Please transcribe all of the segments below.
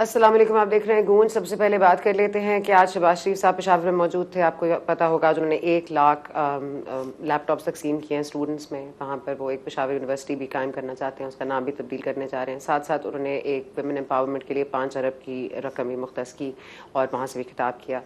السلام علیکم، آپ دیکھ رہے ہیں گونج۔ سب سے پہلے بات کر لیتے ہیں کہ آج شہباز شریف صاحب پشاور میں موجود تھے۔ آپ کو پتا ہوگا انہوں نے 1 لاکھ لیپ ٹاپس تقسیم کیے ہیں اسٹوڈنٹس میں۔ وہاں پر وہ ایک پشاور یونیورسٹی بھی قائم کرنا چاہتے ہیں، اس کا نام بھی تبدیل کرنے جا رہے ہیں۔ ساتھ ساتھ انہوں نے ایک ویمن امپاورمنٹ کے لیے 5 ارب کی رقم بھی مختص کی اور وہاں سے بھی خطاب کیا۔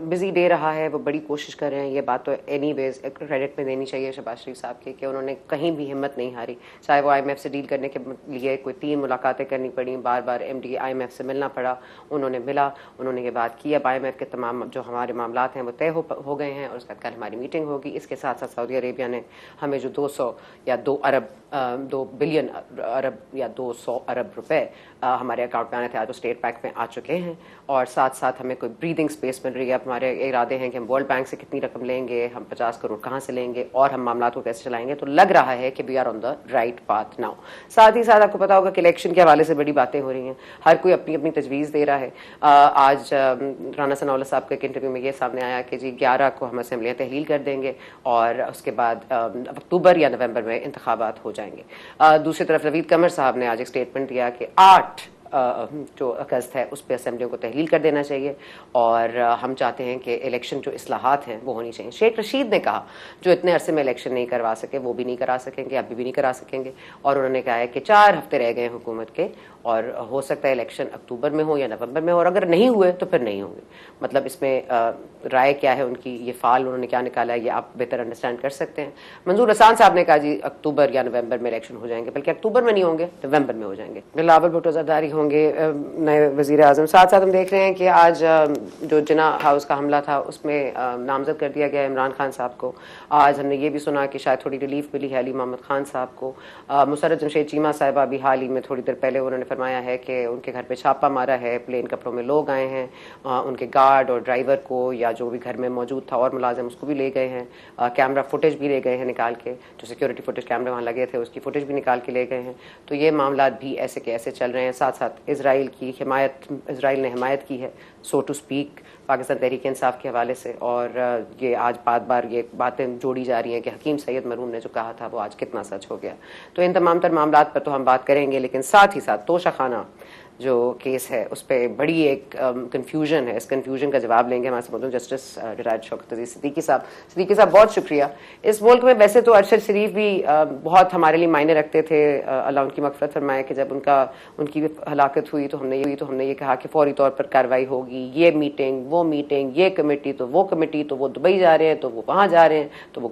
بزی ڈے رہا ہے، وہ بڑی کوشش کر رہے ہیں۔ یہ بات تو اینی ویز کریڈٹ میں دینی چاہیے شہباز شریف صاحب کی کہ انہوں نے کہیں بھی ہمت نہیں ہاری، چاہے وہ IMF سے ڈیل کرنے کے لیے کوئی 3 ملاقاتیں کرنی پڑیں، بار بار MD IMF سے ملنا پڑا، انہوں نے ملا، انہوں نے یہ بات کی۔ اب IMF کے تمام جو ہمارے معاملات ہیں وہ طے ہو گئے ہیں اور اس کے بعد کل ہماری میٹنگ ہوگی۔ اس کے ساتھ ساتھ سعودی عربیہ نے ہمیں جو 200 یا 2 بلین ارب یا 200 ارب روپے ہمارے اکاؤنٹ میں آنے تھے، آج وہ اسٹیٹ بینک میں آ چکے ہیں، اور ساتھ ساتھ ہمیں کوئی بریدنگ اسپیس مل رہی ہے۔ اب ہمارے ارادے ہیں کہ ہم ورلڈ بینک سے کتنی رقم لیں گے، ہم 50 کروڑ کہاں سے لیں گے اور ہم معاملات کو کیسے چلائیں گے۔ تو لگ رہا ہے کہ we are on the right path now. ساتھ ہی ساتھ آپ کو پتا ہوگا کہ الیکشن کے حوالے سے بڑی باتیں ہو رہی ہیں، ہر کوئی اپنی اپنی تجویز دے رہا ہے۔ آج رانا ثناء اللہ صاحب کے ایک انٹرویو میں یہ سامنے آیا کہ جی 11 کو ہم اسمبلیاں تحلیل کر دیں گے اور اس کے بعد اکتوبر یا نومبر میں انتخابات ہو جائیں گے۔ دوسری طرف نوید قمر صاحب نے آج ایک اسٹیٹمنٹ دیا کہ 8 جو اگست ہے اس پہ اسمبلیوں کو تحلیل کر دینا چاہیے اور ہم چاہتے ہیں کہ الیکشن جو اصلاحات ہیں وہ ہونی چاہیے۔ شیخ رشید نے کہا جو اتنے عرصے میں الیکشن نہیں کروا سکے وہ بھی نہیں کرا سکیں گے، ابھی بھی نہیں کرا سکیں گے، اور انہوں نے کہا ہے کہ 4 ہفتے رہ گئے ہیں حکومت کے اور ہو سکتا ہے الیکشن اکتوبر میں ہو یا نومبر میں ہو، اور اگر نہیں ہوئے تو پھر نہیں ہوں گے۔ مطلب اس میں رائے کیا ہے ان کی، یہ فعال انہوں نے کیا نکالا ہے، یہ آپ بہتر انڈرسٹینڈ کر سکتے ہیں۔ منظور حسان صاحب نے کہا جی اکتوبر یا نومبر میں الیکشن ہو جائیں گے، بلکہ اکتوبر میں نہیں ہوں گے، نومبر میں ہو جائیں گے۔ بلاول بھٹو زرداری ہوں گے نئے وزیر اعظم۔ ساتھ ساتھ ہم دیکھ رہے ہیں کہ آج جو جناح ہاؤس کا حملہ تھا اس میں نامزد کر دیا گیا عمران خان صاحب کو۔ آج ہم نے یہ بھی سنا کہ شاید تھوڑی ریلیف ملی ہے علی محمد خان صاحب کو۔ مسرت جمشید چیمہ صاحبہ بھی حال ہی میں تھوڑی دیر پہلے انہوں نے فرمایا ہے کہ ان کے گھر پہ چھاپہ مارا ہے، پلین کپڑوں میں لوگ آئے ہیں، ان کے گارڈ اور ڈرائیور کو یا جو بھی گھر میں موجود تھا اور ملازم اس کو بھی لے گئے ہیں، کیمرہ فوٹیج بھی لے گئے ہیں نکال کے، جو سیکیورٹی فوٹیج کیمرے وہاں لگے تھے اس کی فوٹیج بھی نکال کے لے گئے ہیں۔ تو یہ معاملات بھی ایسے کے ایسے چل رہے ہیں۔ ساتھ ساتھ اسرائیل نے حمایت کی ہے سو ٹو اسپیک پاکستان تحریک انصاف کے حوالے سے، اور یہ آج بار یہ باتیں جوڑی جا رہی ہیں کہ حکیم سید مرحوم نے جو کہا تھا وہ آج کتنا سچ ہو گیا۔ تو ان تمام تر معاملات پر تو ہم بات کریں گے، لیکن ساتھ ہی ساتھ توشہ خانہ جو کیس ہے اس پہ بڑی ایک کنفیوژن ہے، اس کنفیوژن کا جواب لیں گے ہمارے ساتھ موجود جسٹس ریٹائرڈ شوکت عزیز صدیقی صاحب۔ صدیقی صاحب بہت شکریہ۔ اس ملک میں ویسے تو ارشد شریف بھی بہت ہمارے لیے معنی رکھتے تھے، اللہ ان کی مغفرت فرمائے، کہ جب ان کی ہلاکت ہوئی تو ہم نے یہ کہا کہ فوری طور پر کارروائی ہوگی، یہ میٹنگ وہ میٹنگ، یہ کمیٹی تو وہ کمیٹی، تو وہ دبئی جا رہے ہیں تو وہ وہاں جا رہے ہیں تو وہ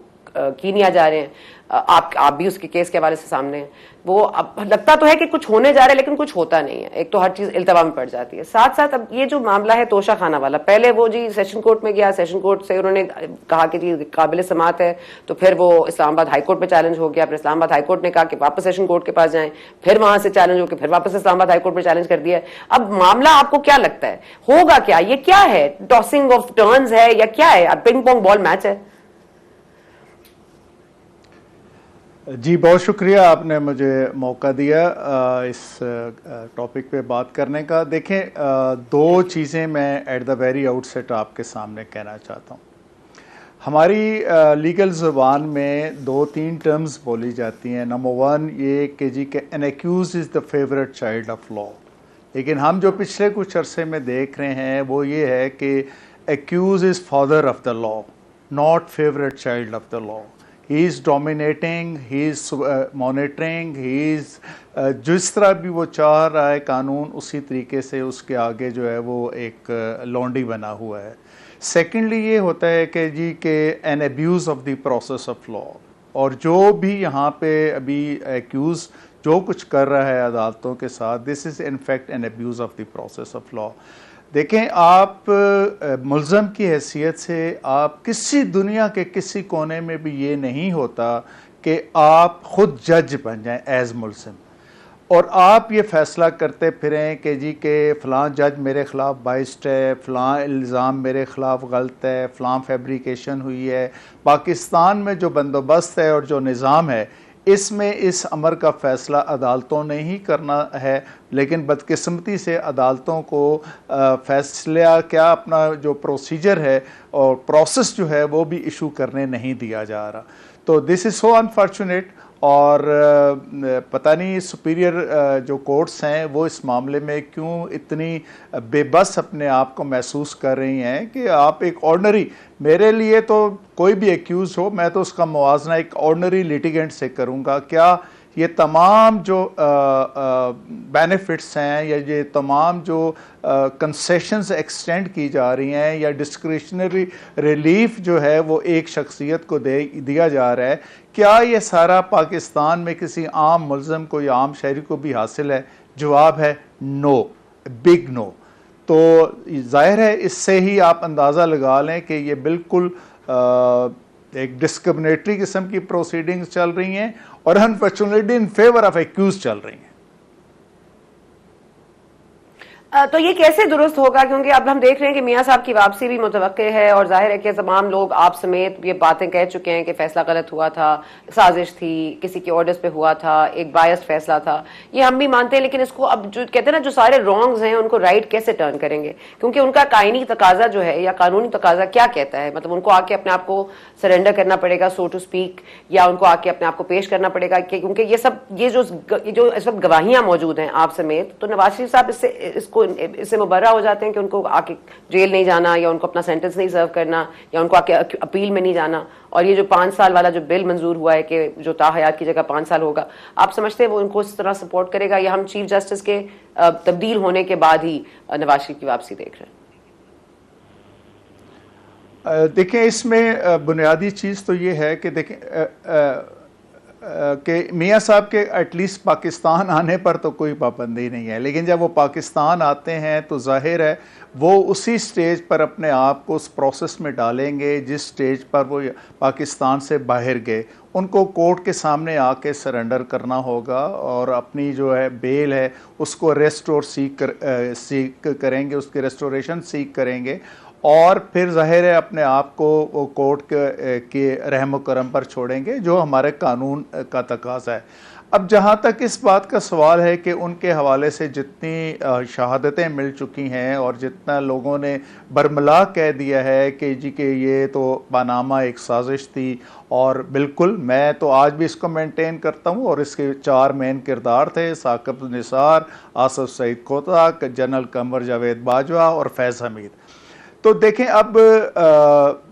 کینیا جا رہے ہیں۔ آپ بھی اس کے کیس کے حوالے سے سامنے ہیں۔ وہ اب لگتا تو ہے کہ کچھ ہونے جا رہا ہے لیکن کچھ ہوتا نہیں ہے، ایک تو ہر چیز التوا میں پڑ جاتی ہے۔ ساتھ ساتھ اب یہ جو معاملہ ہے توشہ خانہ والا، پہلے وہ جی سیشن کورٹ میں گیا، سیشن کورٹ سے انہوں نے کہا کہ جی قابل سماعت ہے، تو پھر وہ اسلام آباد ہائی کورٹ میں چیلنج ہو گیا، پھر اسلام آباد ہائی کورٹ نے کہا کہ واپس سیشن کورٹ کے پاس جائیں، پھر وہاں سے چیلنج ہو کے پھر واپس اسلام آباد ہائی کورٹ میں چیلنج کر دیا ہے۔ اب معاملہ آپ کو کیا لگتا ہے ہوگا کیا؟ یہ کیا ہے؟ ٹاسنگ آف ٹرنز ہے یا کیا ہے؟ اب پنگ پونگ بال میچ ہے؟ جی بہت شکریہ آپ نے مجھے موقع دیا اس ٹاپک پہ بات کرنے کا۔ دیکھیں 2 چیزیں میں at the very outset آپ کے سامنے کہنا چاہتا ہوں۔ ہماری لیگل زبان میں 2-3 ٹرمز بولی جاتی ہیں۔ نمبر 1 یہ کہ جی کہ an accused is the favourite child of law, لیکن ہم جو پچھلے کچھ عرصے میں دیکھ رہے ہیں وہ یہ ہے کہ accused is father of the law, not favourite child of the law. He is dominating, he is monitoring, he is جس طرح بھی وہ چاہ رہا ہے قانون اسی طریقے سے اس کے آگے جو ہے وہ ایک لونڈی بنا ہوا ہے۔ سیکنڈلی یہ ہوتا ہے کہ جی کہ an abuse of the process of law, اور جو بھی یہاں پہ ابھی ایکیوز جو کچھ کر رہا ہے عدالتوں کے ساتھ، this is in fact an abuse of the process of law. دیکھیں آپ ملزم کی حیثیت سے آپ کسی دنیا کے کسی کونے میں بھی یہ نہیں ہوتا کہ آپ خود جج بن جائیں ایز ملزم اور آپ یہ فیصلہ کرتے پھریں کہ جی کہ فلاں جج میرے خلاف بائسڈ ہے، فلاں الزام میرے خلاف غلط ہے، فلاں فیبریکیشن ہوئی ہے۔ پاکستان میں جو بندوبست ہے اور جو نظام ہے اس میں اس امر کا فیصلہ عدالتوں نے ہی کرنا ہے، لیکن بدقسمتی سے عدالتوں کو فیصلہ کیا اپنا جو پروسیجر ہے اور پروسیس جو ہے وہ بھی ایشو کرنے نہیں دیا جا رہا۔ تو دس از سو انفارچونیٹ، اور پتہ نہیں سپیریئر جو کورٹس ہیں وہ اس معاملے میں کیوں اتنی بے بس اپنے آپ کو محسوس کر رہی ہیں کہ آپ ایک آرڈنری، میرے لیے تو کوئی بھی ایکیوز ہو میں تو اس کا موازنہ ایک آرڈنری لیٹیگنٹ سے کروں گا. کیا یہ تمام جو بینیفٹس ہیں یا یہ تمام جو کنسیشنز ایکسٹینڈ کی جا رہی ہیں یا ڈسکریشنری ریلیف جو ہے وہ ایک شخصیت کو دیا جا رہا ہے، کیا یہ سارا پاکستان میں کسی عام ملزم کو یا عام شہری کو بھی حاصل ہے؟ جواب ہے نو، بگ نو. تو ظاہر ہے اس سے ہی آپ اندازہ لگا لیں کہ یہ بالکل ایک ڈسکرمنیٹری قسم کی پروسیڈنگز چل رہی ہیں اور unfortunately in favour of accused چل رہی ہیں. تو یہ کیسے درست ہوگا؟ کیونکہ اب ہم دیکھ رہے ہیں کہ میاں صاحب کی واپسی بھی متوقع ہے اور ظاہر ہے کہ تمام لوگ آپ سمیت یہ باتیں کہہ چکے ہیں کہ فیصلہ غلط ہوا تھا، سازش تھی، کسی کے آرڈرز پہ ہوا تھا، ایک بائسڈ فیصلہ تھا. یہ ہم بھی مانتے ہیں، لیکن اس کو اب جو کہتے ہیں نا جو سارے رانگز ہیں ان کو رائٹ کیسے ٹرن کریں گے؟ کیونکہ ان کا آئینی تقاضا جو ہے یا قانونی تقاضا کیا کہتا ہے؟ مطلب ان کو آ کے اپنے آپ کو سرنڈر کرنا پڑے گا سو ٹو اسپیک، یا ان کو آ کے اپنے آپ کو پیش کرنا پڑے گا؟ کیونکہ یہ جو اس وقت گواہیاں موجود ہیں آپ سمیت، تو نواز شریف صاحب اس سے مبرہ ہو جاتے ہیں کہ ان کو آ کے جیل نہیں جانا یا ان کو اپنا سینٹنس نہیں سرو کرنا یا ان کو آ کے اپیل میں نہیں جانا. اور یہ جو 5 سال والا جو بل منظور ہوا ہے کہ جو تا حیات کی جگہ 5 سال ہوگا، آپ سمجھتے ہیں وہ ان کو اس طرح سپورٹ کرے گا یا ہم چیف جسٹس کے تبدیل ہونے کے بعد ہی نواز شریف کی واپسی دیکھ رہے ہیں؟ دیکھیں اس میں بنیادی چیز تو یہ ہے کہ دیکھیں کہ میاں صاحب کے ایٹ لیسٹ پاکستان آنے پر تو کوئی پابندی نہیں ہے، لیکن جب وہ پاکستان آتے ہیں تو ظاہر ہے وہ اسی سٹیج پر اپنے آپ کو اس پروسیس میں ڈالیں گے جس سٹیج پر وہ پاکستان سے باہر گئے. ان کو کورٹ کے سامنے آ کے سرنڈر کرنا ہوگا اور اپنی جو ہے بیل ہے اس کو ریسٹور سیک کریں گے، اس کی ریسٹوریشن سیک کریں گے اور پھر ظاہر ہے اپنے آپ کو وہ کورٹ کے رحم و کرم پر چھوڑیں گے جو ہمارے قانون کا تقاضا ہے. اب جہاں تک اس بات کا سوال ہے کہ ان کے حوالے سے جتنی شہادتیں مل چکی ہیں اور جتنا لوگوں نے برملا کہہ دیا ہے کہ جی کہ یہ تو پاناما ایک سازش تھی، اور بالکل میں تو آج بھی اس کو مینٹین کرتا ہوں، اور اس کے 4 مین کردار تھے: ثاقب نثار، آصف سعید کھوتا، جنرل قمر جاوید باجوہ اور فیض حمید. تو دیکھیں اب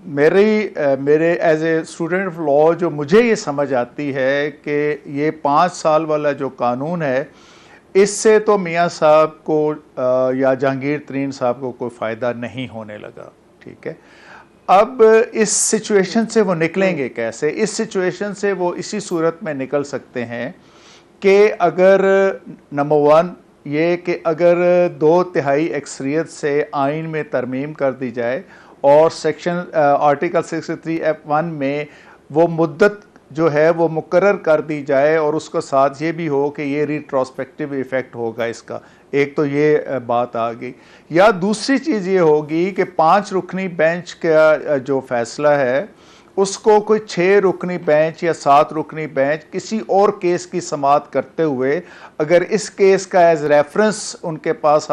میرے as a student of law جو مجھے یہ سمجھ آتی ہے کہ یہ 5 سال والا جو قانون ہے اس سے تو میاں صاحب کو یا جہانگیر ترین صاحب کو کوئی فائدہ نہیں ہونے لگا. ٹھیک ہے، اب اس سچویشن سے وہ نکلیں گے کیسے؟ اس سچویشن سے وہ اسی صورت میں نکل سکتے ہیں کہ اگر نمبر 1 یہ کہ اگر 2/3 اکثریت سے آئین میں ترمیم کر دی جائے اور سیکشن آرٹیکل 63(1) میں وہ مدت جو ہے وہ مقرر کر دی جائے اور اس کو ساتھ یہ بھی ہو کہ یہ ریٹروسپیکٹیو ایفیکٹ ہوگا اس کا. ایک تو یہ بات آ گئی. یا دوسری چیز یہ ہوگی کہ 5 رکنی بینچ کا جو فیصلہ ہے اس کو کوئی 6 رکنی بینچ یا 7 رکنی بینچ کسی اور کیس کی سماعت کرتے ہوئے اگر اس کیس کا ایز ریفرنس ان کے پاس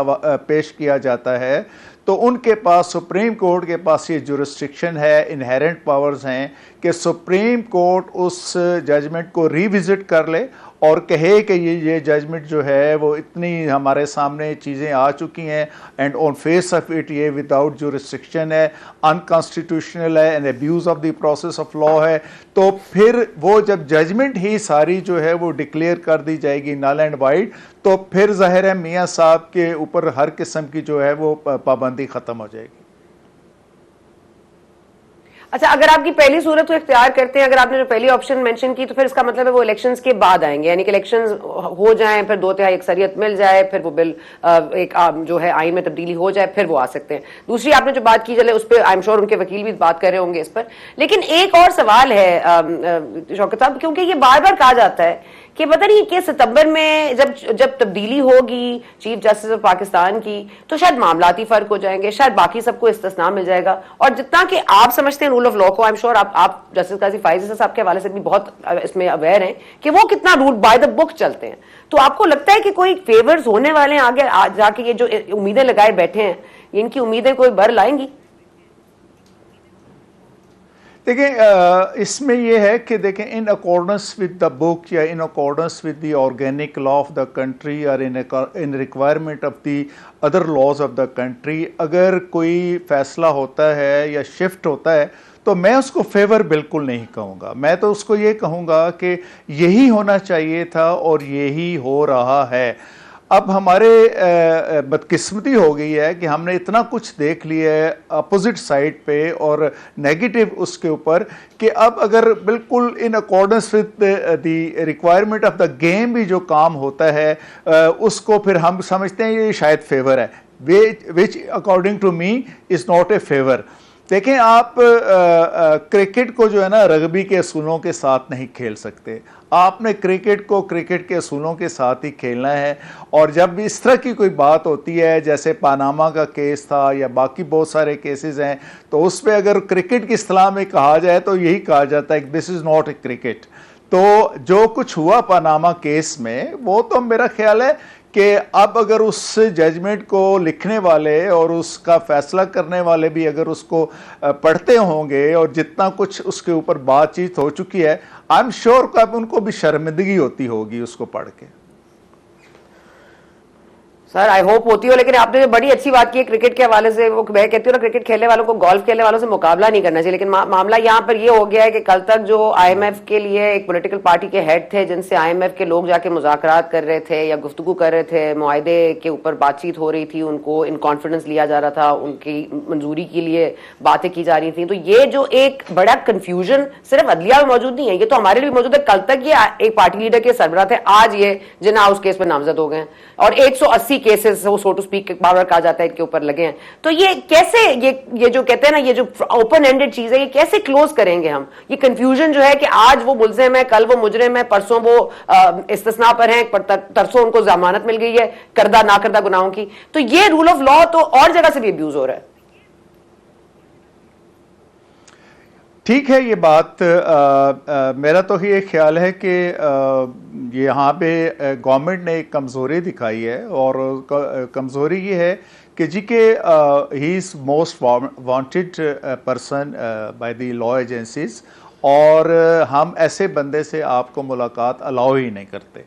پیش کیا جاتا ہے تو ان کے پاس سپریم کورٹ کے پاس یہ جورسڈکشن ہے، انہیرنٹ پاورز ہیں کہ سپریم کورٹ اس ججمنٹ کو ریوزٹ کر لے اور کہے کہ یہ ججمنٹ جو ہے وہ اتنی ہمارے سامنے چیزیں آ چکی ہیں and on face of it یہ وداؤٹ جورسڈکشن ہے، انکانسٹیٹیوشنل ہے and abuse of the process of law ہے. تو پھر وہ جب ججمنٹ ہی ساری جو ہے وہ ڈکلیئر کر دی جائے گی نل اینڈ وائڈ، تو پھر ظاہر ہے میاں صاحب کے اوپر ہر قسم کی جو ہے وہ پابندی ختم ہو جائے گی. اچھا، اگر آپ کی پہلی صورت کو اختیار کرتے ہیں، اگر آپ نے جو پہلی آپشن مینشن کی، تو پھر اس کا مطلب ہے وہ الیکشنز کے بعد آئیں گے، یعنی کہ الیکشنز ہو جائیں، پھر 2/3 اکثریت مل جائے، پھر وہ بل ایک جو ہے آئین میں تبدیلی ہو جائے، پھر وہ آ سکتے ہیں. دوسری آپ نے جو بات کی چلے اس پہ آئی ایم شیور ان کے وکیل بھی بات کر رہے ہوں گے اس پر. لیکن ایک اور سوال ہے شوکت صاحب، کیونکہ یہ بار بار کہا جاتا ہے کہ پتہ نہیں کہ ستمبر میں جب تبدیلی ہوگی چیف جسٹس آف پاکستان کی تو شاید معاملاتی فرق ہو جائیں گے، شاید باقی سب کو استثناء مل جائے گا. اور جتنا کہ آپ سمجھتے ہیں رول آف لاء کو، آئی ایم شیور آپ جسٹس قاضی فائز صاحب کے حوالے سے بھی بہت اس میں اویئر ہیں کہ وہ کتنا رول بائی دا بک چلتے ہیں. تو آپ کو لگتا ہے کہ کوئی فیورز ہونے والے ہیں آگے جا کے؟ یہ جو امیدیں لگائے بیٹھے ہیں ان کی امیدیں کوئی بر لائیں گی؟ دیکھیں اس میں یہ ہے کہ دیکھیں ان اکارڈنس ود دا بک یا in accordance with the organic law of the country اور in requirement of the other laws of the country اگر کوئی فیصلہ ہوتا ہے یا شفٹ ہوتا ہے تو میں اس کو فیور بالکل نہیں کہوں گا. میں تو اس کو یہ کہوں گا کہ یہی ہونا چاہیے تھا اور یہی ہو رہا ہے. اب ہمارے بدقسمتی ہو گئی ہے کہ ہم نے اتنا کچھ دیکھ لیا ہے اپوزٹ سائڈ پہ اور نیگیٹو اس کے اوپر کہ اب اگر بالکل ان accordance with the requirement of the game بھی جو کام ہوتا ہے اس کو پھر ہم سمجھتے ہیں یہ شاید فیور ہے, which according to me is not a favor. دیکھیں آپ کرکٹ کو جو ہے نا رگبی کے اصولوں کے ساتھ نہیں کھیل سکتے. آپ نے کرکٹ کو کرکٹ کے اصولوں کے ساتھ ہی کھیلنا ہے. اور جب بھی اس طرح کی کوئی بات ہوتی ہے جیسے پاناما کا کیس تھا یا باقی بہت سارے کیسز ہیں تو اس پہ اگر کرکٹ کی اصطلاح میں کہا جائے تو یہی کہا جاتا ہے کہ دس از ناٹ اے کرکٹ. تو جو کچھ ہوا پاناما کیس میں وہ تو میرا خیال ہے کہ اب اگر اس ججمنٹ کو لکھنے والے اور اس کا فیصلہ کرنے والے بھی اگر اس کو پڑھتے ہوں گے اور جتنا کچھ اس کے اوپر بات چیت ہو چکی ہے آئی ایم شیور کہ اب ان کو بھی شرمندگی ہوتی ہوگی اس کو پڑھ کے. سر آئی ہوپ ہوتی ہو, لیکن آپ نے بڑی اچھی بات کی ہے کرکٹ کے حوالے سے. وہ میں کہتی ہوں نا کرکٹ کھیلنے والوں کو گولف کھیلنے والوں سے مقابلہ نہیں کرنا چاہیے, لیکن معاملہ یہاں پر یہ ہو گیا ہے کہ کل تک جو آئی ایم ایف کے لیے ایک پولیٹیکل پارٹی کے ہیڈ تھے جن سے آئی ایم ایف کے لوگ جا کے مذاکرات کر رہے تھے یا گفتگو کر رہے تھے, معاہدے کے اوپر بات چیت ہو رہی تھی, ان کو ان کانفیڈنس لیا جا رہا تھا, ان کی منظوری کے لیے باتیں کی جا رہی تھیں. تو یہ جو ایک بڑا کنفیوژن صرف عدلیہ میں موجود نہیں ہے, یہ تو ہمارے لیے موجود ہے. کل تک یہ ایک پارٹی لیڈر کے سربراہ تھے, آج یہ جناح اس کیس پہ نامزد ہو گئے ہیں اور 180 کیسز وہ سو ٹو اسپیک پاور کہا جاتا ہے ان کے اوپر لگے ہیں. تو یہ کیسے یہ جو کہتے ہیں نا یہ جو اوپن اینڈڈ چیز ہے یہ کیسے کلوز کریں گے ہم؟ یہ کنفیوژن جو ہے کہ آج وہ ملزم ہے, کل وہ مجرم ہے, پرسوں وہ استثناء پر ہیں, ترسوں ان کو ضمانت مل گئی ہے کردہ نہ کردہ گناہوں کی. تو یہ رول آف لا تو اور جگہ سے بھی ابیوز ہو رہا ہے. ٹھیک ہے یہ بات, میرا تو یہ خیال ہے کہ یہاں پہ گورنمنٹ نے ایک کمزوری دکھائی ہے اور کمزوری یہ ہے کہ جی کہ he is most wanted person by the law agencies اور ہم ایسے بندے سے آپ کو ملاقات الاؤ ہی نہیں کرتے.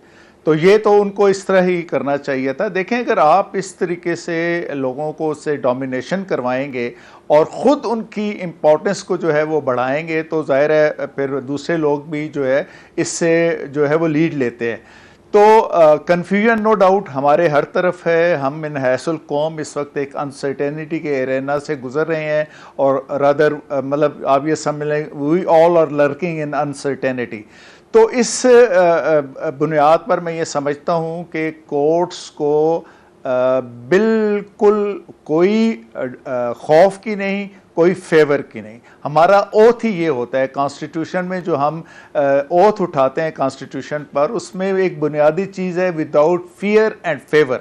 تو یہ تو ان کو اس طرح ہی کرنا چاہیے تھا. دیکھیں اگر آپ اس طریقے سے لوگوں کو سے ڈومینیشن کروائیں گے اور خود ان کی امپورٹنس کو جو ہے وہ بڑھائیں گے تو ظاہر ہے پھر دوسرے لوگ بھی جو ہے اس سے جو ہے وہ لیڈ لیتے ہیں. تو کنفیوژن نو ڈاؤٹ ہمارے ہر طرف ہے. ہم من حیث القوم اس وقت ایک انسرٹینٹی کے ایرینا سے گزر رہے ہیں اور رادر مطلب آپ یہ سمجھ لیں وی آل آر لرکنگ ان انسرٹینٹی. تو اس بنیاد پر میں یہ سمجھتا ہوں کہ کورٹس کو بالکل کوئی خوف کی نہیں, کوئی فیور کی نہیں. ہمارا اوتھ ہی یہ ہوتا ہے کانسٹیٹیوشن میں جو ہم اوتھ اٹھاتے ہیں کانسٹیٹیوشن پر, اس میں ایک بنیادی چیز ہے وداؤٹ فیئر اینڈ فیور.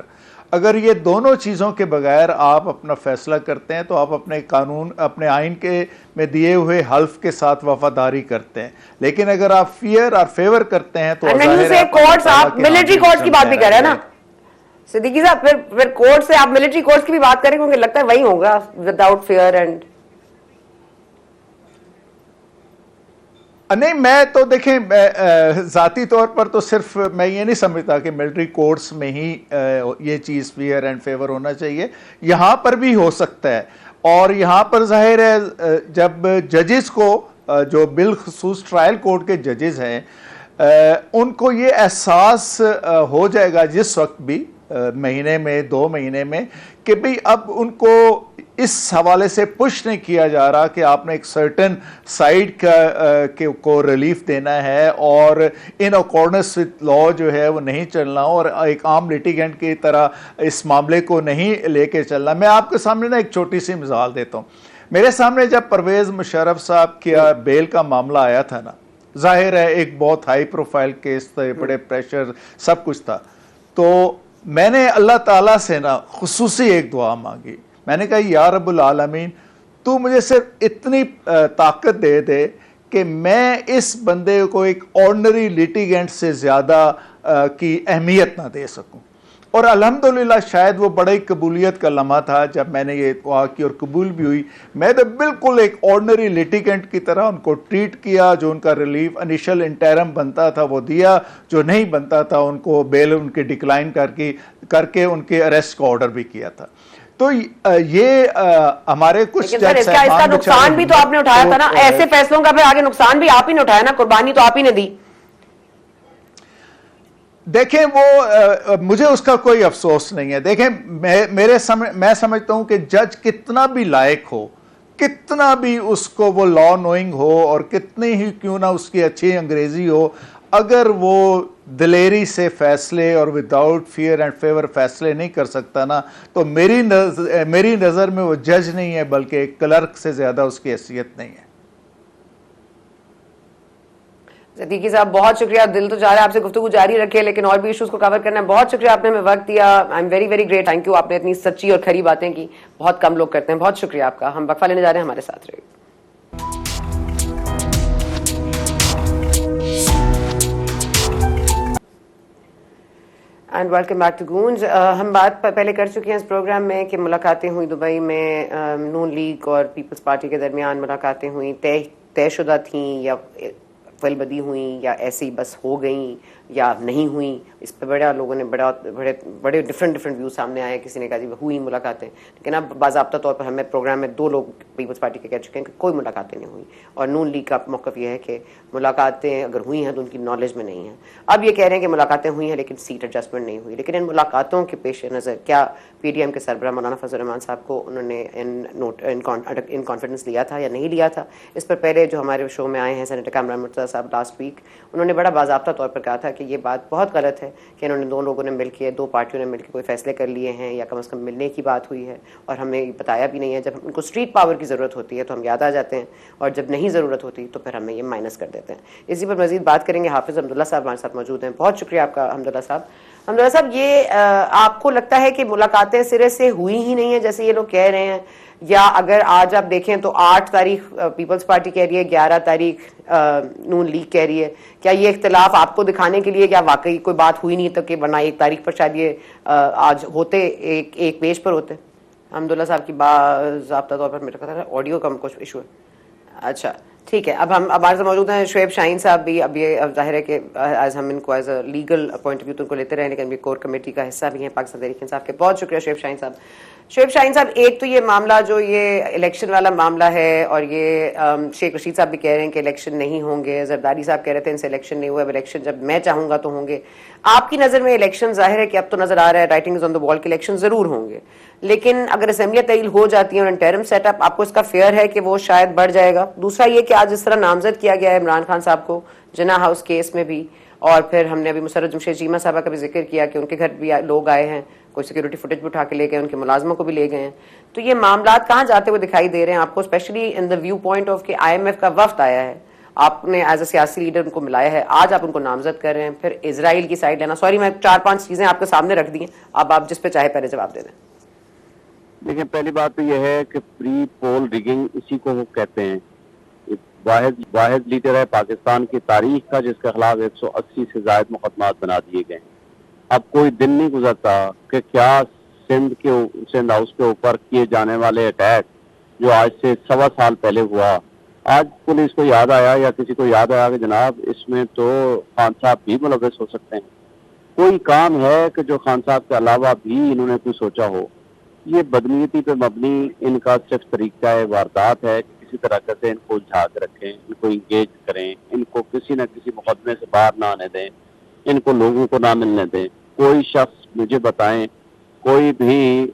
اگر یہ دونوں چیزوں کے بغیر آپ اپنا فیصلہ کرتے ہیں تو آپ اپنے قانون اپنے آئین کے میں دیے ہوئے حلف کے ساتھ وفاداری کرتے ہیں. لیکن اگر آپ فیئر اور فیور کرتے ہیں تو آپ ملٹری کورٹس کی بات بھی کر رہے ہیں نا صدیقی صاحب, پھر کورٹ سے آپ ملٹری کورٹس کی بھی بات کریں کیونکہ لگتا ہے وہی ہوگا وداؤٹ فیئر اینڈ. نہیں میں تو دیکھیں ذاتی طور پر تو صرف میں یہ نہیں سمجھتا کہ ملٹری کورٹس میں ہی یہ چیز فیئر اینڈ فیور ہونا چاہیے. یہاں پر بھی ہو سکتا ہے اور یہاں پر ظاہر ہے جب ججز کو جو بالخصوص ٹرائل کورٹ کے ججز ہیں ان کو یہ احساس ہو جائے گا جس وقت بھی مہینے میں 2 مہینے میں کہ بھئی اب ان کو اس حوالے سے پش نہیں کیا جا رہا کہ آپ نے ایک سرٹن سائڈ کو ریلیف دینا ہے اور ان اکارڈنس وتھ لا جو ہے وہ نہیں چلنا اور ایک عام لیٹیگنٹ کی طرح اس معاملے کو نہیں لے کے چلنا. میں آپ کے سامنے نا ایک چھوٹی سی مثال دیتا ہوں. میرے سامنے جب پرویز مشرف صاحب کیا بیل کا معاملہ آیا تھا نا, ظاہر ہے ایک بہت ہائی پروفائل کیس تھا, بڑے پریشر سب کچھ تھا, تو میں نے اللہ تعالیٰ سے نا خصوصی ایک دعا مانگی. میں نے کہا یا رب العالمین تو مجھے صرف اتنی طاقت دے دے کہ میں اس بندے کو ایک آرڈنری لیٹیگنٹ سے زیادہ کی اہمیت نہ دے سکوں. اور الحمدللہ شاید وہ بڑا ہی قبولیت کا لمحہ تھا جب میں نے یہ دعا کی اور قبول بھی ہوئی. میں تو بالکل ایک آرڈنری لیٹیگنٹ کی طرح ان کو ٹریٹ کیا. جو ان کا ریلیف انیشل انٹرم بنتا تھا وہ دیا, جو نہیں بنتا تھا ان کو بیل ان کے ڈکلائن کر کے ان کے اریسٹ کا آرڈر بھی کیا تھا. تو یہ ہمارے کچھ اس کا نقصان بھی تو آپ نے اٹھایا تھا نا, ایسے فیصلوں کا پھر آگے نقصان بھی آپ ہی نے اٹھایا نا, قربانی تو آپ ہی نے دی. دیکھیں وہ مجھے اس کا کوئی افسوس نہیں ہے. دیکھیں میں سمجھتا ہوں کہ جج کتنا بھی لائق ہو, کتنا بھی اس کو وہ لا نوئنگ ہو اور کتنی ہی کیوں نہ اس کی اچھی انگریزی ہو, اگر وہ دلیری سے فیصلے اور وداؤٹ فیئر اینڈ فیور فیصلے نہیں کر سکتا نا, تو میری نظر میں وہ جج نہیں ہے بلکہ ایک کلرک سے زیادہ اس کی حیثیت نہیں ہے. صدیقی صاحب بہت شکریہ. دل تو چاہ رہا ہے آپ سے گفتگو جاری رکھے لیکن اور بھی ایشوز کو کور کرنا ہے. بہت شکریہ آپ نے ہمیں وقت دیا. I am very very great. Thank you, آپ نے اتنی سچی اور کھری باتیں کی, بہت کم لوگ کرتے ہیں. بہت شکریہ آپ کا. ہم وقفہ لینے جا رہے ہیں, ہمارے ساتھ رہیے. اینڈ ویلکم بیک ٹو گونج. ہم بات پہلے کر چکے ہیں اس پروگرام میں کہ ملاقاتیں ہوئی دبئی میں, نون لیگ اور پیپلز پارٹی کے درمیان ملاقاتیں ہوئیں, طے شدہ تھیں یا فل بدی ہوئیں یا ایسے ہی بس ہو گئیں یا نہیں ہوئیں. اس پہ بڑا لوگوں نے بڑے ڈفرینٹ ویوز سامنے آئے. کسی نے کہا جی ہوئی ملاقاتیں, لیکن اب باضابطہ طور پر ہمیں پروگرام میں 2 لوگ پیپلز پارٹی کے کہہ چکے ہیں کہ کوئی ملاقاتیں نہیں ہوئی, اور نون لیگ کا موقف یہ ہے کہ ملاقاتیں اگر ہوئی ہیں تو ان کی نالج میں نہیں ہیں. اب یہ کہہ رہے ہیں کہ ملاقاتیں ہوئی ہیں لیکن سیٹ ایڈجسٹمنٹ نہیں ہوئی. لیکن ان ملاقاتوں کے پیش نظر کیا پی ڈی ایم کے سربراہ مولانا فضل الرحمان صاحب کو انہوں نے ان کانفیڈنس لیا تھا یا نہیں لیا تھا؟ اس پر پہلے جو ہمارے شو میں آئے ہیں سینیٹر کامران مرتضیٰ صاحب لاسٹ ویک, انہوں نے بڑا باضابطہ طور پر کہا تھا کہ یہ بات بہت غلط ہے کہ انہوں نے 2 لوگوں نے مل کے 2 پارٹیوں نے مل کے کوئی فیصلے کر لیے ہیں یا کم از کم ملنے کی بات ہوئی ہے اور ہمیں بتایا بھی نہیں ہے. جب ان کو اسٹریٹ پاور کی ضرورت ہوتی ہے تو ہم یاد آ جاتے ہیں, اور جب نہیں ضرورت ہوتی تو پھر ہمیں یہ مائنس کر دیتے ہیں. اسی پر مزید بات کریں گے. حافظ حمداللہ صاحب ہمارے ساتھ موجود ہیں. بہت شکریہ آپ کا حمداللہ صاحب. حمداللہ صاحب, یہ آپ کو لگتا ہے کہ ملاقاتیں سرے سے ہوئی ہی نہیں ہیں جیسے یہ لوگ کہہ رہے ہیں, یا اگر آج آپ دیکھیں تو 8 تاریخ پیپلز پارٹی کہہ رہی ہے, 11 تاریخ نون لیگ کہہ رہی ہے, کیا یہ اختلاف آپ کو دکھانے کے لیے کیا واقعی کوئی بات ہوئی نہیں تو کہ ورنہ 1 تاریخ پر شاید یہ آج ہوتے ایک پیج پر ہوتے؟ حمداللہ صاحب کی باضابطہ طور پر میرے خیال ہے آڈیو کا کچھ ایشو ہے. اچھا ٹھیک ہے. اب ہم ہمارے ساتھ موجود ہیں شعیب شاہین صاحب بھی. اب یہ ظاہر ہے کہ ایز ہم ان کو as a legal point of view تو ان کو لیتے رہے, لیکن یہ کور کمیٹی کا حصہ بھی ہیں پاکستان تحریک انصاف کے. بہت شکریہ شعیب شاہین صاحب. شعیب شاہین صاحب, ایک تو یہ معاملہ جو یہ الیکشن والا معاملہ ہے, اور یہ شیخ رشید صاحب بھی کہہ رہے ہیں کہ الیکشن نہیں ہوں گے, زرداری صاحب کہہ رہے تھے ان سے الیکشن نہیں ہوا, اب الیکشن جب میں چاہوں گا تو ہوں گے. آپ کی نظر میں الیکشن ظاہر ہے کہ اب تو نظر آ رہا ہے رائٹنگ از آن دا وال کہ الیکشن ضرور ہوں گے, لیکن اگر اسمبلیاں تعیین ہو جاتی ہیں اور انٹرم سیٹ اپ, آپ کو اس کا فیئر ہے کہ وہ شاید بڑھ جائے گا؟ دوسرا یہ کہ آج اس طرح نامزد کیا گیا ہے عمران خان صاحب کو جناح ہاؤس کیس میں بھی, اور پھر ہم نے ابھی مسرت جمشید چیمہ صاحبہ کا بھی ذکر کیا کہ ان کے گھر بھی لوگ آئے ہیں, کوئی سیکورٹی فوٹیج بھی اٹھا کے لے گئے, ان کے ملازموں کو بھی لے گئے ہیں. تو یہ معاملات کہاں جاتے ہوئے دکھائی دے رہے ہیں آپ کو, especially in the view point of کہ IMF کا وفد آیا ہے, آپ نے ایز اے سیاسی لیڈر ان کو ملایا ہے, آج آپ ان کو نامزد کر رہے ہیں, پھر اسرائیل کی سائڈ لینا. سوری میں 4-5 چیزیں آپ کے سامنے رکھ دی ہیں, اب آپ جس پہ چاہے پہلے جواب دے دیں. دیکھیں, پہلی بات تو یہ ہے کہ پری پول ریگنگ اسی کو وہ کہتے ہیں. واحد لیڈر ہے پاکستان کی تاریخ کا جس کے خلاف 180 سے زائد مقدمات بنا دیے گئے ہیں. اب کوئی دن نہیں گزرتا کہ کیا سندھ ہاؤس کے اوپر کیے جانے والے اٹیک جو آج سے 1.25 سال پہلے ہوا, آج پولیس کو یاد آیا یا کسی کو یاد آیا کہ جناب اس میں تو خان صاحب بھی ملوث ہو سکتے ہیں. کوئی کام ہے کہ جو خان صاحب کے علاوہ بھی انہوں نے کوئی سوچا ہو؟ یہ بدنیتی پہ مبنی ان کا صرف طریقہ واردات ہے کہ کسی طرح سے ان کو الجھا کے رکھیں, ان کو انگیج کریں, ان کو کسی نہ کسی مقدمے سے باہر نہ آنے دیں, ان کو لوگوں کو نہ ملنے دیں. کوئی شخص مجھے بتائیں, کوئی بھی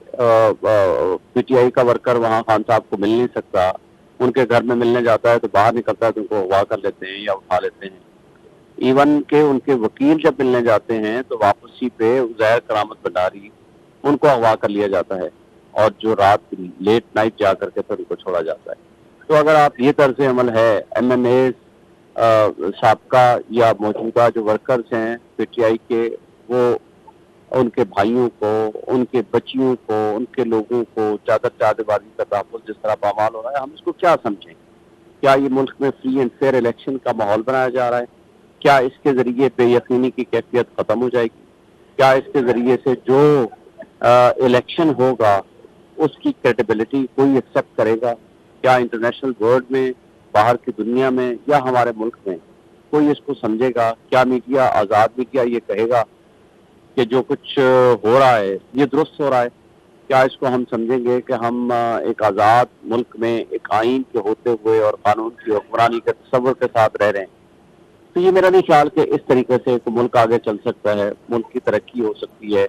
PTI کا ورکر وہاں خان صاحب کو مل نہیں سکتا, ان کے گھر میں ملنے جاتا ہے تو باہر نکلتا ہے تو ان کو اغوا کر لیتے ہیں یا اٹھا لیتے ہیں. ایون کہ ان کے وکیل جب ملنے جاتے ہیں تو واپسی پہ عزیر کرامت بھنڈاری ان کو اغوا کر لیا جاتا ہے, اور جو رات لیٹ نائٹ جا کر کے پھر ان کو چھوڑا جاتا ہے. تو اگر آپ یہ طرز عمل ہے MNAs سابقہ یا موجودہ جو ورکرز ہیں PTI کے, وہ ان کے بھائیوں کو, ان کے بچیوں کو, ان کے لوگوں کو چادر چادر بازی کا تحفظ جس طرح پامال ہو رہا ہے, ہم اس کو کیا سمجھیں؟ کیا یہ ملک میں فری اینڈ فیئر الیکشن کا ماحول بنایا جا رہا ہے؟ کیا اس کے ذریعے بے یقینی کی کیفیت ختم ہو جائے گی؟ کیا اس کے ذریعے سے جو الیکشن ہوگا اس کی کریڈیبلٹی کوئی ایکسیپٹ کرے گا؟ کیا انٹرنیشنل ورلڈ میں، باہر کی دنیا میں یا ہمارے ملک میں کوئی اس کو سمجھے گا؟ کیا میڈیا، آزاد میڈیا یہ کہے گا کہ جو کچھ ہو رہا ہے یہ درست ہو رہا ہے؟ کیا اس کو ہم سمجھیں گے کہ ہم ایک آزاد ملک میں ایک آئین کے ہوتے ہوئے اور قانون کی حکمرانی کے تصور کے ساتھ رہ رہے ہیں؟ تو یہ میرا نہیں خیال کہ اس طریقے سے ایک ملک آگے چل سکتا ہے، ملک کی ترقی ہو سکتی ہے،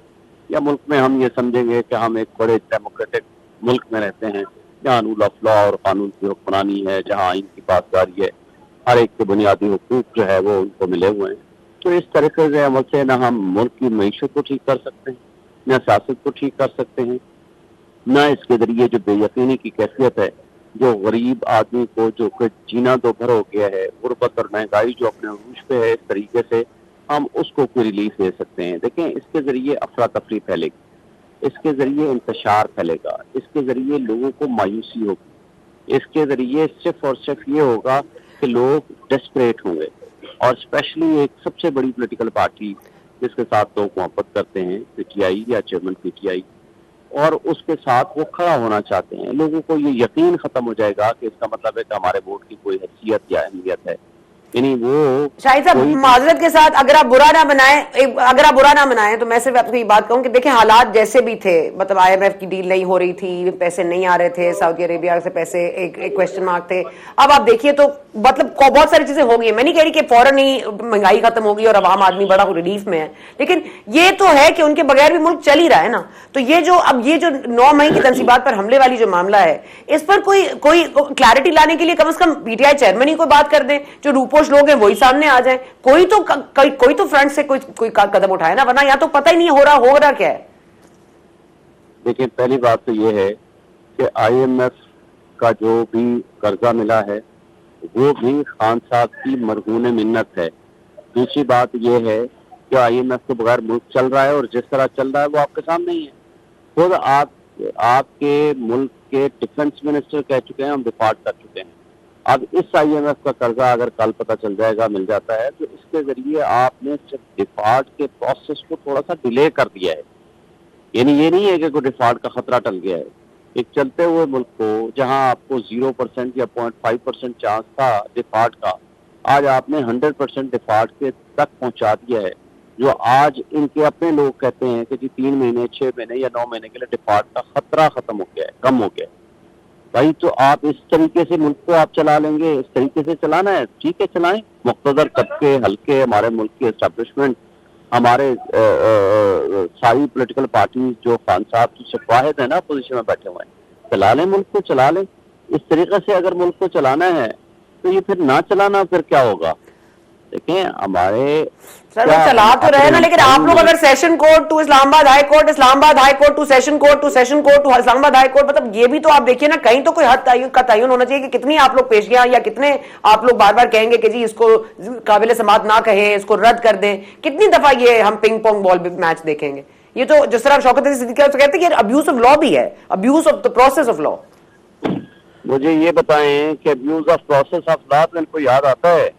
یا ملک میں ہم یہ سمجھیں گے کہ ہم ایک بڑے ڈیموکریٹک ملک میں رہتے ہیں جہاں رول آف لا اور قانون کی حکمرانی ہے، جہاں آئین کی پاسداری ہے، ہر ایک کے بنیادی حقوق جو ہے وہ ان کو ملے ہوئے ہیں۔ تو اس طریقے سے عمل سے نہ ہم ملک کی معیشت کو ٹھیک کر سکتے ہیں، نہ سیاست کو ٹھیک کر سکتے ہیں، نہ اس کے ذریعے جو بے یقینی کی کیفیت ہے، جو غریب آدمی کو جو کہ جینا دو بھر ہو گیا ہے، غربت اور مہنگائی جو اپنے عروج پہ ہے، اس طریقے سے ہم اس کو کوئی ریلیف دے سکتے ہیں۔ دیکھیں، اس کے ذریعے افراتفری پھیلے گی، اس کے ذریعے انتشار پھیلے گا، اس کے ذریعے لوگوں کو مایوسی ہوگی، اس کے ذریعے صرف اور صرف یہ ہوگا کہ لوگ ڈسپریٹ ہوں گے، اور اسپیشلی ایک سب سے بڑی پولیٹیکل پارٹی جس کے ساتھ لوگ محبت کرتے ہیں، پی ٹی آئی یا چیئرمین پی ٹی آئی، اور اس کے ساتھ وہ کھڑا ہونا چاہتے ہیں، لوگوں کو یہ یقین ختم ہو جائے گا کہ اس کا مطلب ہے کہ ہمارے ووٹ کی کوئی حیثیت یا اہمیت ہے۔ یعنی وہ شاہد صاحب، معذرت کے ساتھ، اگر آپ برا نہ منائیں تو میں صرف آپ کو یہ بات کہوں کہ دیکھیں حالات جیسے بھی تھے، مطلب آئی ایم ایف کی ڈیل نہیں ہو رہی تھی، پیسے نہیں آ رہے تھے، سعودی عربیہ سے پیسے ایک کویسچن مارک تھے، اب آپ دیکھیے تو مطلب بہت ساری چیزیں ہو گئی ہیں۔ میں نہیں کہہ رہی کہ فوراً ہی مہنگائی ختم ہوگی اور عوام آدمی بڑا ریلیف میں ہے، لیکن یہ تو ہے کہ ان کے بغیر بھی ملک چل ہی رہا ہے نا۔ تو یہ جو 9 مئی کی تنصیبات پر حملے والی جو معاملہ ہے، اس پر کوئی کلیئرٹی لانے کے لیے کم از کم پی ٹی آئی چیئرمین ہی کوئی بات کر دیں، جو روپوش لوگ ہیں وہی سامنے آ جائیں، کوئی تو فرنٹ سے کوئی قدم اٹھائے نا، ورنہ یا تو پتہ ہی نہیں ہو رہا کیا ہے۔ دیکھیں، پہلی بات تو یہ ہے کہ آئی ایم ایف کا جو بھی قرضہ ملا ہے وہ بھی خان صاحب کی مرہون منت ہے۔ دوسری بات یہ ہے کہ آئی ایم ایف کے بغیر ملک چل رہا ہے، اور جس طرح چل رہا ہے وہ آپ کے سامنے ہی ہے۔ خود آپ کے ملک کے ڈیفنس منسٹر کہہ چکے ہیں ہم ڈیفالٹ کر چکے ہیں۔ اب اس آئی ایم ایف کا قرضہ اگر کل پتہ چل جائے گا، مل جاتا ہے، تو اس کے ذریعے آپ نے صرف ڈیفالٹ کے پروسیس کو تھوڑا سا ڈیلے کر دیا ہے۔ یعنی یہ نہیں ہے کہ کوئی ڈیفالٹ کا خطرہ ٹل گیا ہے۔ ایک چلتے ہوئے ملک کو جہاں آپ کو 0% یا 0.5% چانس تھا ڈیفالٹ کا، آج آپ نے 100% ڈیفالٹ کے تک پہنچا دیا ہے، جو آج ان کے اپنے لوگ کہتے ہیں کہ جی 3 مہینے، 6 مہینے یا 9 مہینے کے لیے ڈیفالٹ کا خطرہ ختم ہو گیا ہے، کم ہو گیا ہے۔ بھائی تو آپ اس طریقے سے ملک کو آپ چلا لیں گے، اس طریقے سے چلانا ہے، ٹھیک ہے چلائیں۔ مقتدر طبقے، حلقے، ہمارے ملک کی اسٹیبلشمنٹ، ہمارے ساری پولیٹیکل پارٹیز جو خان صاحب کی شفاہد ہیں نا اپوزیشن میں بیٹھے ہوئے ہیں، چلا لیں ملک کو، چلا لیں۔ اس طریقے سے اگر ملک کو چلانا ہے تو یہ پھر نہ چلانا پھر کیا ہوگا؟ دیکھیں ہمارے سر وہ چلا تو رہے نا، لیکن آپ لوگ اگر session court to Islamabad high court, Islamabad high court to session court, to session court to Islamabad high court, مطلب یہ بھی تو آپ دیکھیے نا، کہیں تو کوئی حد کا تعین ہونا چاہیے کہ کتنی آپ لوگ پیشیاں، یا کتنے آپ لوگ بار بار کہیں گے کہ جی اس کو قابل سماعت نہ کہیں، اس کو رد کر دیں۔ کتنی دفعہ یہ ہم پنگ پونگ بال میچ دیکھیں گے؟ یہ تو جس طرح شوکت علی صدیقی صاحب کہتے ہیں کہ ابیوز آف لا بھی ہے، abuse of the process of law. مجھے یہ بتائیں کہ abuse of process of law ان کو یاد آتا ہے؟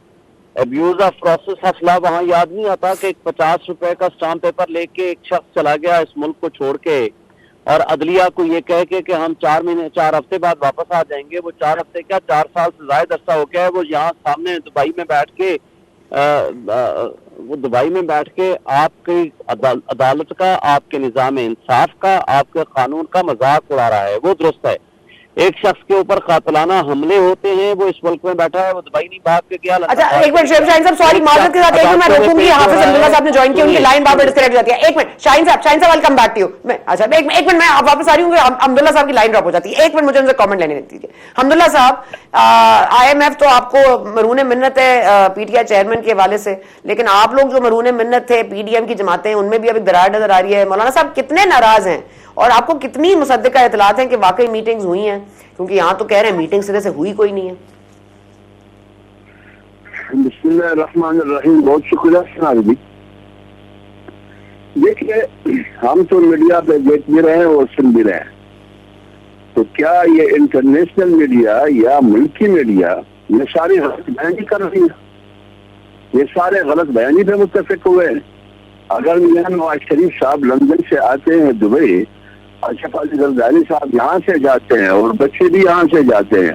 Abuse of process of law وہاں یاد نہیں آتا کہ 50 روپے کا اسٹامپ پیپر لے کے ایک شخص چلا گیا اس ملک کو چھوڑ کے، اور عدلیہ کو یہ کہہ کے کہ ہم 4 ہفتے بعد واپس آ جائیں گے۔ وہ 4 ہفتے کیا 4 سال سے زائد عرصہ ہو گیا ہے، وہ یہاں سامنے دبئی میں بیٹھ کے آپ کی عدالت کا، آپ کے نظام انصاف کا، آپ کے قانون کا مذاق اڑا رہا ہے۔ وہ درست ہے، ایک شخص کے اوپر قاتلانہ حملے ہوتے ہیں، وہ اس ملک میں بیٹھا ہے، وہ دبئی نہیں بھاگ کے گیا۔ اچھا ایک منٹ شاہین صاحب، سوری معذرت کے ساتھ ایک منٹ میں روکوں گی، حافظ عبداللہ صاحب نے جوائن کی، ان کی لائن بار بار ڈسکنیکٹ ہو جاتی ہے۔ ایک منٹ شاہین صاحب welcome back to you. اچھا ایک منٹ میں واپس آ رہی ہوں، حمداللہ صاحب کی لائن ڈراپ ہو جاتی ہے، ایک منٹ مجھے ان سے کامنٹ لینے دیجیے۔ حمداللہ صاحب، آئی ایم ایف تو آپ کو مرہون منت ہے پی ٹی آئی چیئرمین کے حوالے سے، لیکن آپ لوگ جو مرہون منت تھے پی ڈی ایم کی جماعتیں، ان میں بھی ابھی دراڑ نظر آ رہی ہے۔ مولانا صاحب کتنے ناراض ہیں، اور آپ کو کتنی مصدقہ اطلاعات ہیں کہ واقعی میٹنگز ہوئی ہیں؟ کیونکہ یہاں تو کہہ رہے ہیں میٹنگ سرے سے ہوئی کوئی نہیں ہے۔ بسم اللہ الرحمن الرحیم، بہت شکریہ سنال جی۔ دیکھیے ہم تو میڈیا پہ دیکھ بھی رہے ہیں اور سن بھی رہے ہیں، تو کیا یہ انٹرنیشنل میڈیا یا ملکی میڈیا یہ ساری غلط بیانی کر رہی ہے؟ یہ سارے غلط بیانی پہ متفق ہوئے ہیں اگر میاں نواز شریف صاحب لندن سے آتے ہیں دبئی، اشرف علی زرداری صاحب یہاں سے جاتے ہیں اور بچے بھی یہاں سے جاتے ہیں،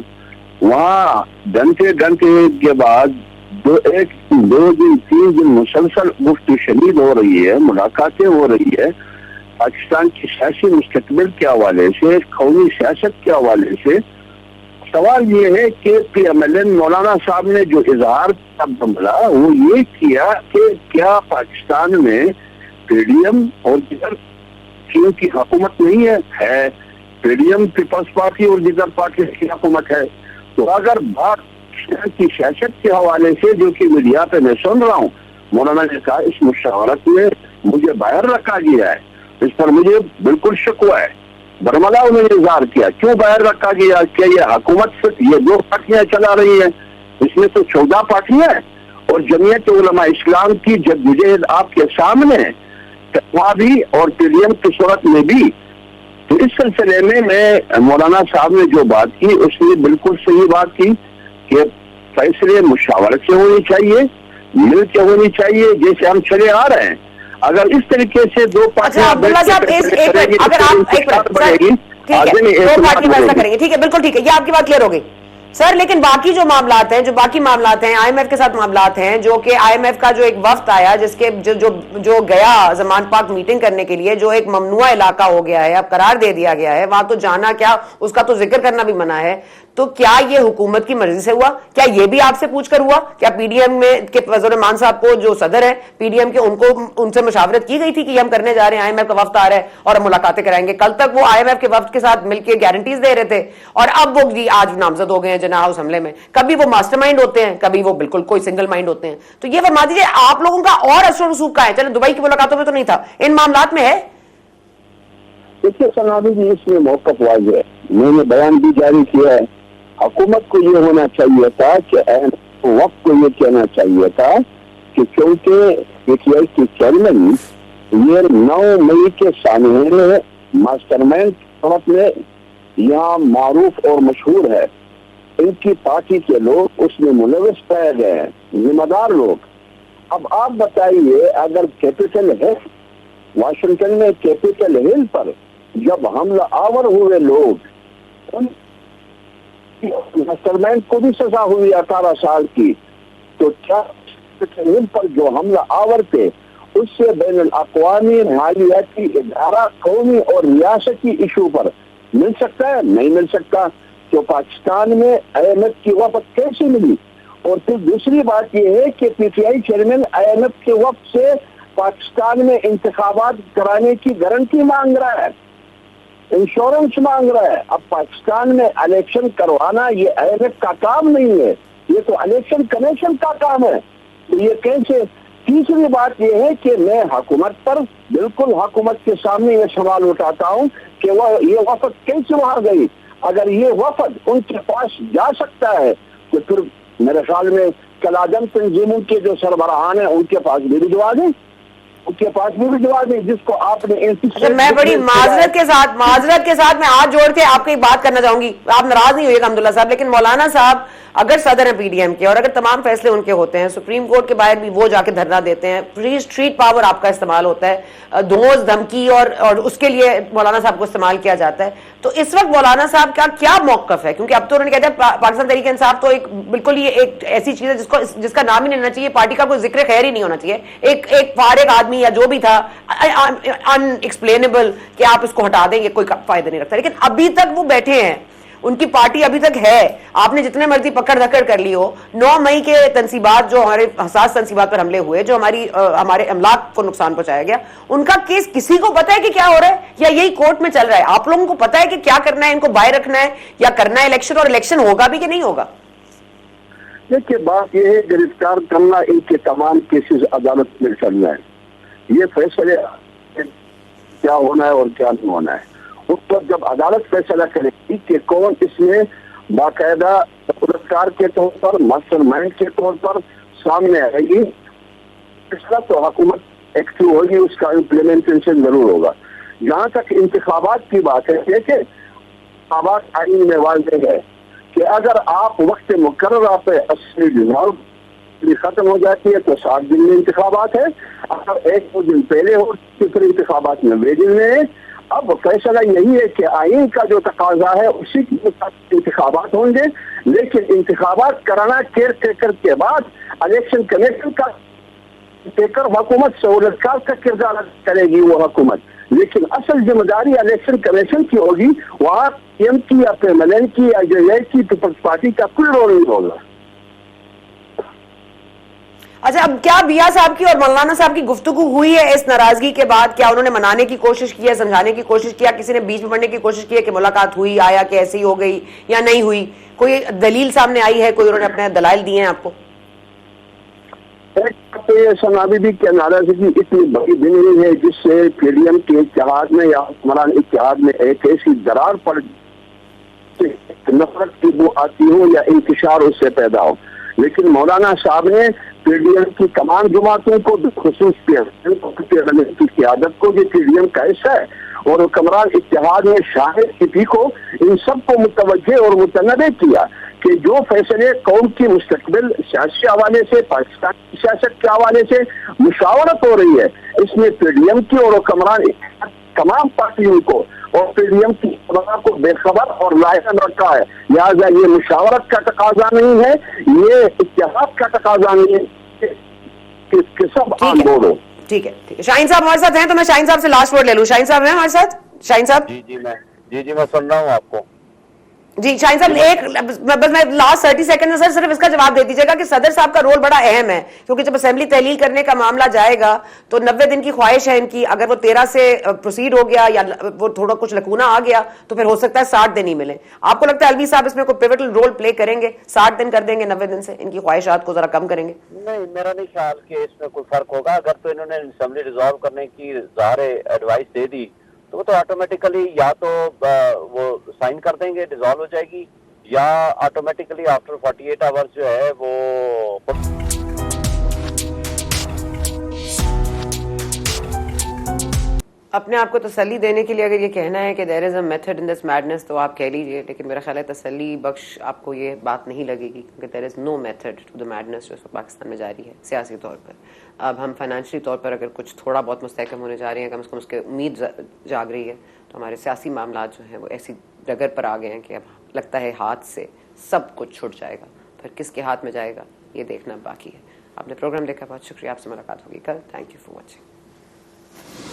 وہاں گھنٹے کے بعد 2 دن 3 دن مسلسل گفتگو شنید ہو رہی ہے، ملاقاتیں ہو رہی ہے پاکستان کی سیاسی مستقبل کے حوالے سے، قومی سیاست کے حوالے سے۔ سوال یہ ہے کہ پی ایم ایل این مولانا صاحب نے جو اظہار ملا وہ یہ کیا کہ کیا پاکستان میں پی ڈی ایم اور دیگر چین کی حکومت نہیں ہے، P D M Peoples Party اور دیگر پارٹی کی حکومت ہے۔ تو اگر بات کی سیاست کے حوالے سے جو کہ میڈیا پہ میں سن رہا ہوں، مولانا نے کہا اس مشاورت میں مجھے باہر رکھا گیا ہے، اس پر مجھے بالکل شک ہوا ہے، برملا انہوں نے اظہار کیا کیوں باہر رکھا گیا؟ کیا یہ حکومت سے یہ 2 پارٹیاں چلا رہی ہیں؟ اس میں تو 14 پارٹیاں ہیں اور جمعیت علماء اسلام کی جدوجہد آپ کے سامنے ہے، وہاں بھی اور پی ڈی ایم کی صورت میں بھی۔ تو اس سلسلے میں مولانا صاحب نے جو بات کی اس نے بالکل صحیح بات کی کہ فیصلے مشاورت سے ہونی چاہیے، مل کے ہونی چاہیے، جیسے ہم چلے آ رہے ہیں۔ اگر اس طریقے سے 2 پارٹیاں عبداللہ صاحب اگر آپ ایک منٹ 2 پارٹی فیصلہ کریں گے، ٹھیک ہے، بالکل ٹھیک ہے، یہ آپ کی بات کلیئر ہو گئی سر۔ لیکن باقی جو معاملات ہیں، آئی ایم ایف کے ساتھ معاملات ہیں، جو کہ آئی ایم ایف کا جو ایک وفد آیا جس کے جو گیا زمان پاک میٹنگ کرنے کے لیے، جو ایک ممنوع علاقہ ہو گیا ہے، اب قرار دے دیا گیا ہے، وہاں تو جانا کیا، اس کا تو ذکر کرنا بھی منع ہے، تو کیا یہ حکومت کی مرضی سے ہوا؟ کیا یہ بھی آپ سے پوچھ کر ہوا؟ کیا پی ڈی ایم میں کے وزیر مان صاحب کو جو صدر ہیں پی ڈی ایم کے، ان سے مشاورت کی گئی تھی کہ یہ ہم کرنے جا رہے ہیں، آئی ایم ایف کا وفد آ رہا ہے اور ہم ملاقاتیں کرائیں گے؟ کل تک وہ آئی ایم ایف کے وفد کے ساتھ مل کے گارنٹیز دے رہے تھے اور اب وہ آج نامزد ہو گئے ہیں جناح ہاؤس حملے میں۔ کبھی وہ ماسٹر مائنڈ ہوتے ہیں، کبھی وہ بالکل کوئی سنگل مائنڈ ہوتے ہیں۔ تو یہ فرما دیجیے آپ لوگوں کا اور اثر و رسوخ کا ہے؟ چلے دبئی کی ملاقاتوں میں تو نہیں تھا، ان معاملات میں ہے؟ دیکھیے سنابی جی، اس میں موقف واضح ہے، میں نے بیان بھی جاری کیا ہے۔ حکومت کو یہ ہونا چاہیے تھا کہ وقت کو یہ کہنا چاہیے تھا کہ کیونکہ پی ٹی آئی کی چیئرمین یہ 9 مئی کے سامنے ماسٹر مائنڈ طرف میں یہاں معروف اور مشہور ہے، ان کی پارٹی کے لوگ اس میں ملوث پائے گئے ہیں، ذمہ دار لوگ۔ اب آپ بتائیے اگر کیپٹل ہل واشنگٹن میں کیپٹل ہل پر جب حملہ آور ہوئے لوگ، ان ماسٹر مائنڈ کو بھی سزا ہوئی 18 سال کی، تو کیا کیپٹل ہل پر جو حملہ آور تھے اس سے بین الاقوامی مالیاتی ادارہ قومی اور ریاستی ایشو پر مل سکتا ہے؟ نہیں مل سکتا۔ تو پاکستان میں آئی ایم ایف کی وفد کیسے ملی؟ اور پھر دوسری بات یہ ہے کہ P T I chairman I M F کے وفد سے پاکستان میں انتخابات کرانے کی گارنٹی مانگ رہا ہے، انشورنس مانگ رہا ہے۔ اب پاکستان میں الیکشن کروانا یہ آئی ایم ایف کا کام نہیں ہے، یہ تو الیکشن کمیشن کا کام ہے۔ تو یہ کیسے؟ تیسری بات یہ ہے کہ میں حکومت پر بالکل حکومت کے سامنے یہ سوال اٹھاتا ہوں کہ وہ یہ وفد کیسے وہاں گئی؟ اگر یہ وفد ان کے پاس جا سکتا ہے تو پھر میرے خیال میں کلادم تنظیموں کے جو سربراہان ہیں ان کے پاس بھی بھجوا دیں، جس کو آپ نے میں بڑی معذرت کے ساتھ میں ہاتھ جوڑ کے آپ کی بات کرنا چاہوں گی، آپ ناراض نہیں ہوئے گا عبداللہ صاحب، لیکن مولانا صاحب اگر صدر ہیں پی ڈی ایم کے اور اگر تمام فیصلے ان کے ہوتے ہیں، سپریم کورٹ کے باہر بھی وہ جا کے دھرنا دیتے ہیں، فری اسٹریٹ پاور آپ کا استعمال ہوتا ہے، دھوس دھمکی اور اس کے لیے مولانا صاحب کو استعمال کیا جاتا ہے، تو اس وقت مولانا صاحب کا کیا موقف ہے؟ کیونکہ اب تو انہوں نے کہتے ہیں پاکستان تحریک انصاف تو ایک بالکل ہی ایک ایسی چیز ہے جس کا نام ہی نہیں ہونا چاہیے، پارٹی کا کوئی ذکر خیر ہی نہیں ہونا چاہیے، ایک فارغ آدمی یا جو بھی تھا ان ایکسپلینیبل کہ آپ اس کو ہٹا دیں گے کوئی فائدہ نہیں رکھتا، لیکن ابھی تک وہ بیٹھے ہیں، ان کی پارٹی ابھی تک ہے، آپ نے جتنے مرضی پکڑ دھکڑ کر لی ہو۔ 9 مئی کے تنصیبات جو ہمارے حساس تنصیبات پر حملے ہوئے، جو ہمارے املاک کو نقصان پہنچایا گیا، ان کا کیس کسی کو پتا ہے کہ کیا ہو رہا ہے یا یہی کورٹ میں چل رہا ہے؟ آپ لوگوں کو پتا ہے کہ کیا کرنا ہے، ان کو باہر رکھنا ہے یا کرنا ہے الیکشن، اور الیکشن ہوگا بھی کہ نہیں ہوگا؟ دیکھیے بات یہ ہے گرفتار کرنا، ان کے تمام کیسز عدالت میں چلنا ہے، یہ فیصلے کیا ہونا ہے اور کیا نہیں ہونا ہے اس پر جب عدالت فیصلہ کرے گی کہ کون اس میں باقاعدہ گرفتار کے طور پر ماسٹر مائنڈ کے طور پر سامنے آئے گی، اس کا تو حکومت ایکٹیو ہوگی، اس کا امپلیمنٹیشن ضرور ہوگا۔ جہاں تک انتخابات کی بات ہے، دیکھیں انتخابات آئین میں واضح ہے کہ اگر آپ وقت مقررہ پہ اسمبلی ڈیزالو ختم ہو جاتی ہے تو 7 دن میں انتخابات ہے. اگر 1-2 دن پہلے ہو تو پھر انتخابات 90 دن میں ہے. اب فیصلہ یہی ہے کہ آئین کا جو تقاضا ہے اسی کے مطابق انتخابات ہوں گے, لیکن انتخابات کرانا کیئر ٹیکر کے بعد الیکشن کمیشن کا ٹیکر حکومت سہولت کار کا کردار ادا کرے گی وہ حکومت, لیکن اصل ذمہ داری الیکشن کمیشن کی ہوگی. وہاں ایم کی یا پیملین کی یا جو کی پیپلز پارٹی کا کوئی رول نہیں ہوگا. اچھا, اب کیا بیا صاحب کی اور مولانا صاحب کی گفتگو ہوئی ہے اس ناراضگی کے بعد؟ کیا انہوں نے منانے کی کوشش کی ہے, سمجھانے کی کوشش کیا, کسی نے بیچ میں پڑنے کی کوشش کی ہے کہ ملاقات ہوئی, آیا کہ ایسی ہو گئی یا نہیں ہوئی؟ کوئی دلیل سامنے آئی ہے, کوئی انہوں نے اپنے دلائل دیے ہیں آپ کو؟ سنابی بھی کیا ناراضگی اتنی بڑی بھی نہیں ہے جس سے پی ڈی ایم کے اتحاد میں یا حکمران اتحاد میں ایک ایسی درار پڑ نفرت کی بو آتی ہو یا انتشار اس سے پیدا ہو. لیکن مولانا صاحب نے پی ڈی ایم کی تمام جماعتوں کو خصوص کی قیادت کو جو پی ڈی ایم کا حصہ ہے اور حکمران اتحاد میں شاہد کسی کو ان سب کو متوجہ اور متنوع کیا کہ جو فیصلے قوم کی مستقبل سیاسی حوالے سے پاکستان کی سیاست کے حوالے سے مشاورت ہو رہی ہے, اس میں پی ڈی ایم کی اور حکمران تمام پارٹیوں کو اور پی ڈی ایم کی کو بے خبر اور لاحقن رکھا ہے. لہٰذا یہ مشاورت کا تقاضا نہیں ہے, یہ اتحاد کا تقاضا نہیں ہے کہ سب آن بورڈ ہو. ٹھیک ہے, شاہین صاحب ہمارے ساتھ ہیں تو میں شاہین صاحب سے لاسٹ ورڈ لے لوں. شاہین صاحب ہیں ہمارے ساتھ؟ شاہین صاحب جی میں سن رہا ہوں آپ کو. جی شاہین صاحب, ایک بس میں لاسٹ 30 سیکنڈ میں سر صرف اس کا جواب دے دیجیے گا کہ صدر صاحب کا رول بڑا اہم ہے, کیونکہ جب اسمبلی تحلیل کرنے کا معاملہ جائے گا تو 90 دن کی خواہش ہے ان کی. اگر وہ 13 سے پروسیڈ ہو گیا یا وہ تھوڑا کچھ لکونہ آ گیا تو پھر ہو سکتا ہے 60 دن ہی ملے. آپ کو لگتا ہے الوی صاحب اس میں کوئی پیوٹل رول پلے کریں گے, 60 دن کر دیں گے 90 دن سے, ان کی خواہشات کو ذرا کم کریں گے؟ نہیں, میرا نہیں خیال کہ اس میں کوئی فرق ہوگا. اگر تو انہوں نے اسمبلی ریزالو کرنے کی ظاہر ایڈوائس دے دی تو وہ تو آٹومیٹیکلی یا تو وہ سائن کر دیں گے, ڈیزالو ہو جائے گی, یا آٹومیٹیکلی آفٹر 48 آورز جو ہے وہ اپنے آپ کو تسلی دینے کے لیے اگر یہ کہنا ہے کہ دیر از a method in this madness تو آپ کہہ لیجئے, لیکن میرا خیال ہے تسلی بخش آپ کو یہ بات نہیں لگے گی, کیونکہ دیر از نو میتھڈ ٹو دا میڈنس جو پاکستان میں جاری ہے سیاسی طور پر. اب ہم فائنینشلی طور پر اگر کچھ تھوڑا بہت مستحکم ہونے جا رہے ہیں, کم سے کم اس کی امید جاگ رہی ہے, تو ہمارے سیاسی معاملات جو ہیں وہ ایسی ڈگر پر آ گئے ہیں کہ اب لگتا ہے ہاتھ سے سب کچھ چھٹ جائے گا. پھر کس کے ہاتھ میں جائے گا یہ دیکھنا باقی ہے. آپ نے پروگرام دیکھا, بہت شکریہ. آپ سے ملاقات ہوگی کل. Thank you for watching.